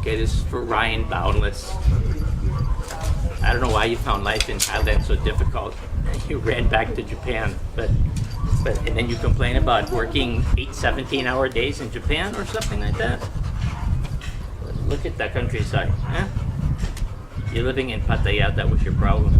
Okay, this is for Ryan Boundless. I don't know why you found life in Thailand so difficult. You ran back to Japan, but and then you complain about working 8 17-hour days in Japan or something like that. Look at that countryside, huh? You're living in Pattaya, that was your problem.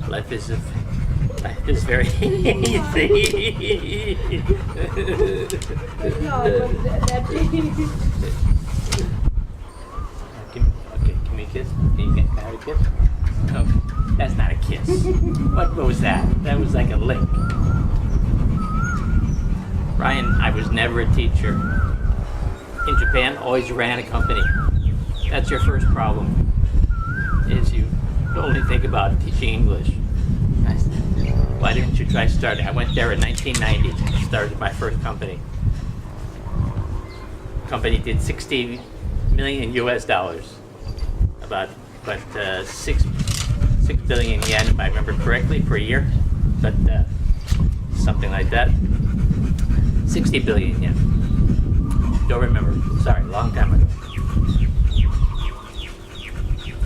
Life is very easy. Can we kiss? Can you have a kiss? No, that's not a kiss. What was that? That was like a lick. Ryan, I was never a teacher. In Japan, always ran a company. That's your first problem, is you only think about teaching English. Why didn't you try starting? I went there in 1990, started my first company. Company did 60 million US dollars, about 6 billion yen, if I remember correctly, per year, but something like that. 60 billion yen. Don't remember. Sorry, long time ago.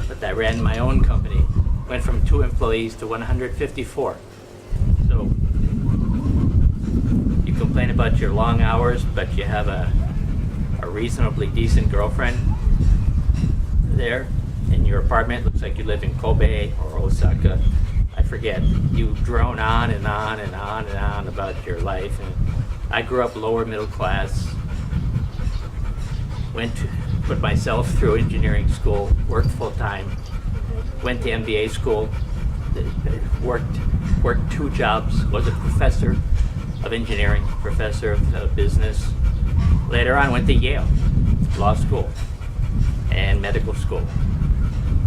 But I ran my own company. Went from 2 employees to 154. So you complain about your long hours, but you have a reasonably decent girlfriend there in your apartment. Looks like you live in Kobe or Osaka. I forget. You drone on and on and on and on about your life. And I grew up lower middle class. Put myself through engineering school, worked full time, went to MBA school, worked 2 jobs, was a professor of engineering, professor of business. Later on went to Yale Law School and medical school.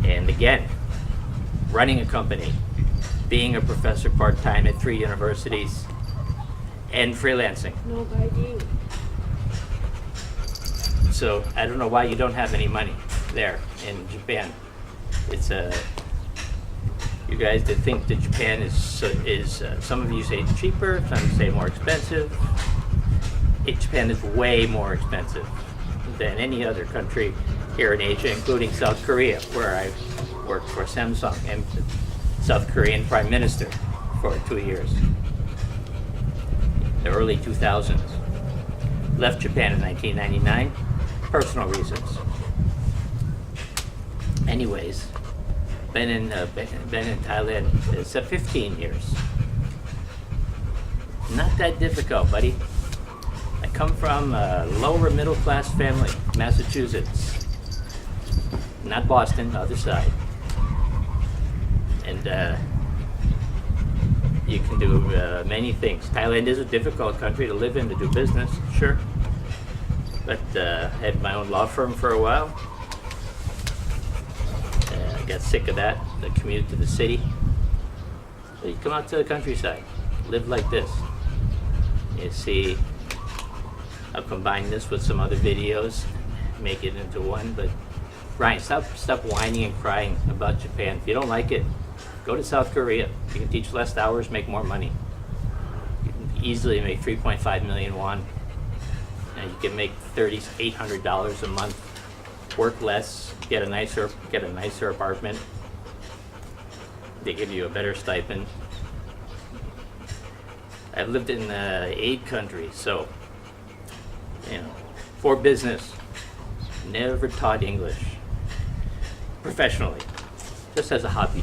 And again, running a company, being a professor part-time at 3 universities, and freelancing. No biting. So I don't know why you don't have any money there in Japan. It's you guys that think that Japan is some of you say it's cheaper, some of you say more expensive. Japan is way more expensive than any other country here in Asia, including South Korea, where I worked for Samsung and South Korean Prime Minister for 2 years. The early 2000s. Left Japan in 1999. Personal reasons. Anyways, been in Thailand 15 years. Not that difficult, buddy. I come from a lower middle class family, Massachusetts. Not Boston, the other side. And you can do many things. Thailand is a difficult country to live in, to do business, sure. But had my own law firm for a while. I got sick of that, the commute to the city. So you come out to the countryside, live like this. You see, I'll combine this with some other videos, make it into one. But Ryan, stop whining and crying about Japan. If you don't like it, go to South Korea. You can teach less hours, make more money. You can easily make 3.5 million won. And you can make $800 a month, work less, get a nicer apartment. They give you a better stipend. I've lived in 8 countries, so for business, never taught English professionally, just as a hobby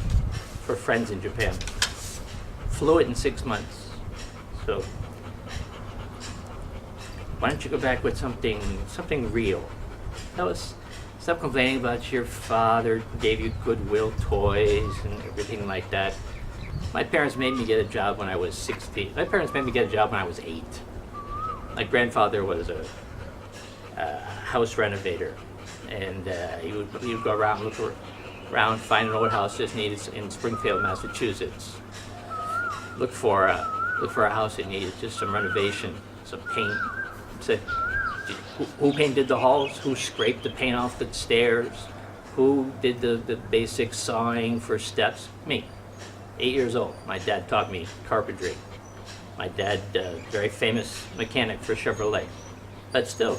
for friends in Japan. Fluent in 6 months, so. Why don't you go back with something real? Stop complaining about your father gave you Goodwill toys and everything like that. My parents made me get a job when I was 16. My parents made me get a job when I was 8. My grandfather was a house renovator, and he would go around, look around, find an old house just needed in Springfield, Massachusetts. Look for a house that needed just some renovation, some paint. Say, who painted the halls? Who scraped the paint off the stairs? Who did the basic sawing for steps? Me. 8 years old. My dad taught me carpentry. My dad, very famous mechanic for Chevrolet. but still,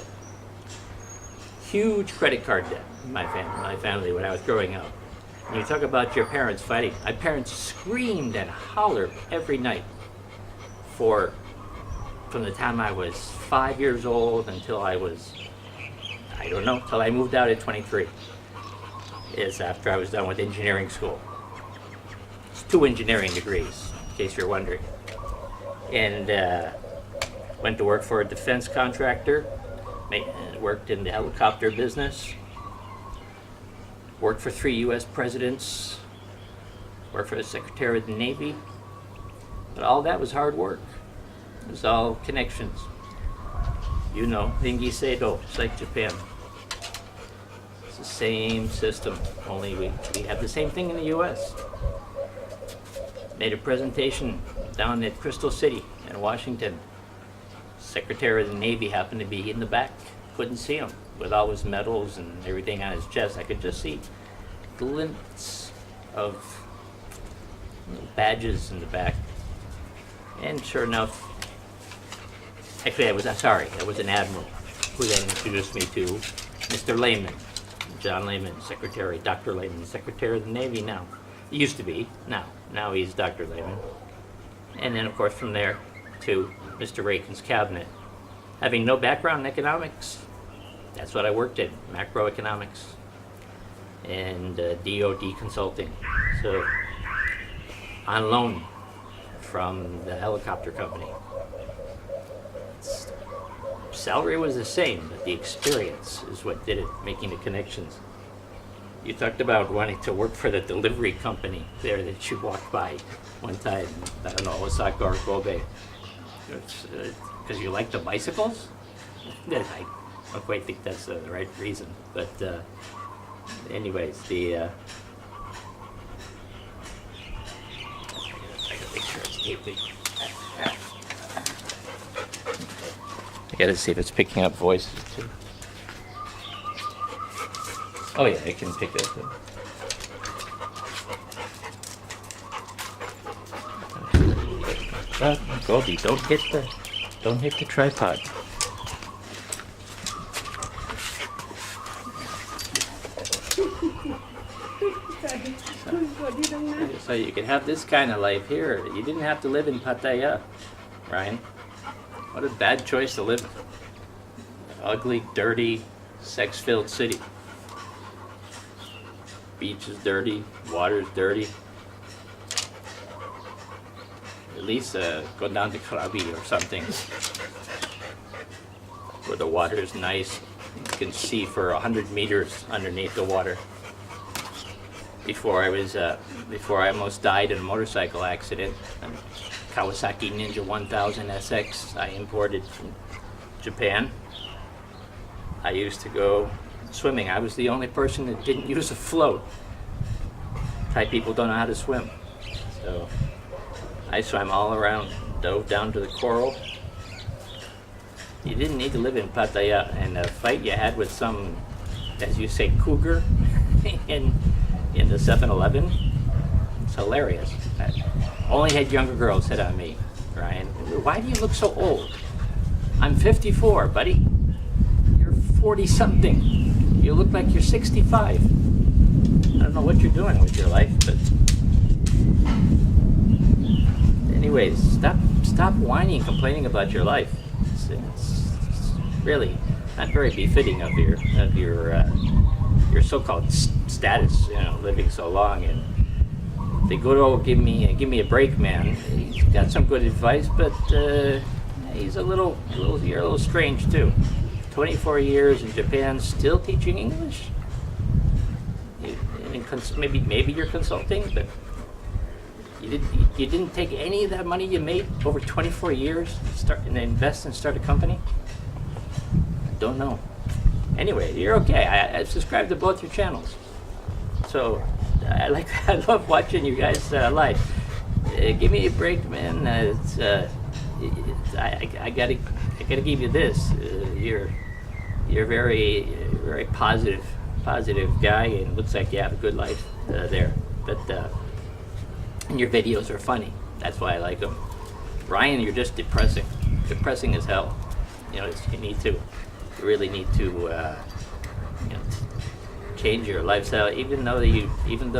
huge credit card debt in my family when I was growing up. And you talk about your parents fighting. My parents screamed and hollered every night from the time I was 5 years old until I was, I don't know, till I moved out at 23. Is after I was done with engineering school. It's 2 engineering degrees, in case you're wondering. And went to work for a defense contractor, worked in the helicopter business, worked for 3 U.S. presidents, worked for the Secretary of the Navy. But all that was hard work. It was all connections. You know, Ringi Seido, just like Japan. It's the same system, only we have the same thing in the U.S. Made a presentation down at Crystal City in Washington. Secretary of the Navy happened to be in the back. Couldn't see him with all his medals and everything on his chest. I could just see glints of badges in the back. And sure enough, actually, it was an admiral who then introduced me to Mr. Lehman, John Lehman, Secretary, Dr. Lehman, Secretary of the Navy now. He used to be, now he's Dr. Lehman. And then, of course, from there to Mr. Reagan's cabinet. Having no background in economics, that's what I worked in, macroeconomics and DoD consulting. So, on loan from the helicopter company. Salary was the same, but the experience is what did it, making the connections. You talked about wanting to work for the delivery company there that you walked by one time, I don't know, Osaka or Kobe. Because you like the bicycles? I don't quite think that's the right reason. But anyways, I gotta make sure it's taping. I gotta see if it's picking up voices too. Oh yeah, it can pick it up. Goldie, don't hit the tripod. So you can have this kind of life here. You didn't have to live in Pattaya, Ryan. What a bad choice to live in. Ugly, dirty, sex-filled city. Beach is dirty, water's dirty. At least go down to Krabi or something, where the water is nice. You can see for 100 meters underneath the water. Before I almost died in a motorcycle accident, Kawasaki Ninja 1000 SX I imported from Japan. I used to go swimming. I was the only person that didn't use a float. Thai people don't know how to swim. So I swam all around, dove down to the coral. You didn't need to live in Pattaya, and the fight you had with some, as you say, cougar in the 7-Eleven, it's hilarious. I only had younger girls hit on me, Ryan. Why do you look so old? I'm 54, buddy. You're 40-something. You look like you're 65. I don't know what you're doing with your life, but anyways, stop whining and complaining about your life. It's really not very befitting of your so-called status, living so long. And they go, "Oh, give me a break, man." He's got some good advice, but he's you're a little strange too. 24 years in Japan, still teaching English. Maybe you're consulting, but you didn't take any of that money you made over 24 years and invest and start a company. I don't know. Anyway, you're okay. I subscribe to both your channels, so I love watching you guys live. Give me a break, man. I gotta give you this. You're very very positive guy, and looks like you have a good life there. But and your videos are funny. That's why I like them. Ryan, you're just depressing as hell. You know, you really need to you know, change your lifestyle. Even though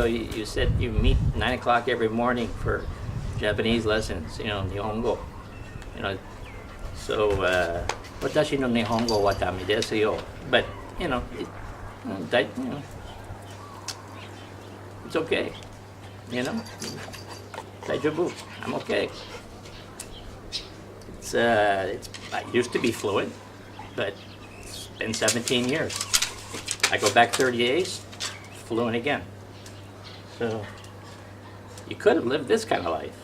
you said you meet 9 o'clock every morning for Japanese lessons, you know, Nihongo. You know, so watashi no Nihongo wa dame desu yo. But you know, it's okay. You know, Daijobu, I'm okay. I used to be fluent, but it's been 17 years. I go back 30 days, fluent again. So you could have lived this kind of life,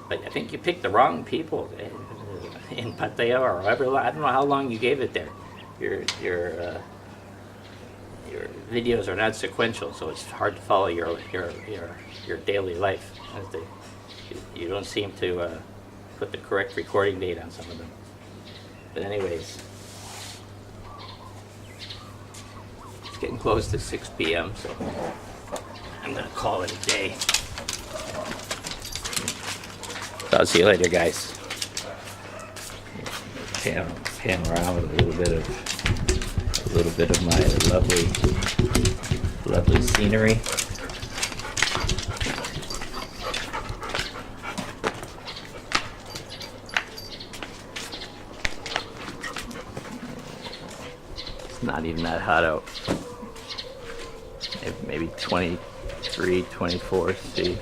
but I think you picked the wrong people in Pattaya or whatever. I don't know how long you gave it there. Your videos are not sequential, so it's hard to follow your daily life. You don't seem to put the correct recording date on some of them. But anyways, it's getting close to 6 p.m., so I'm gonna call it a day. So I'll see you later, guys. Pan around with a little bit of my lovely scenery. It's not even that hot out. Maybe 23, 24 C.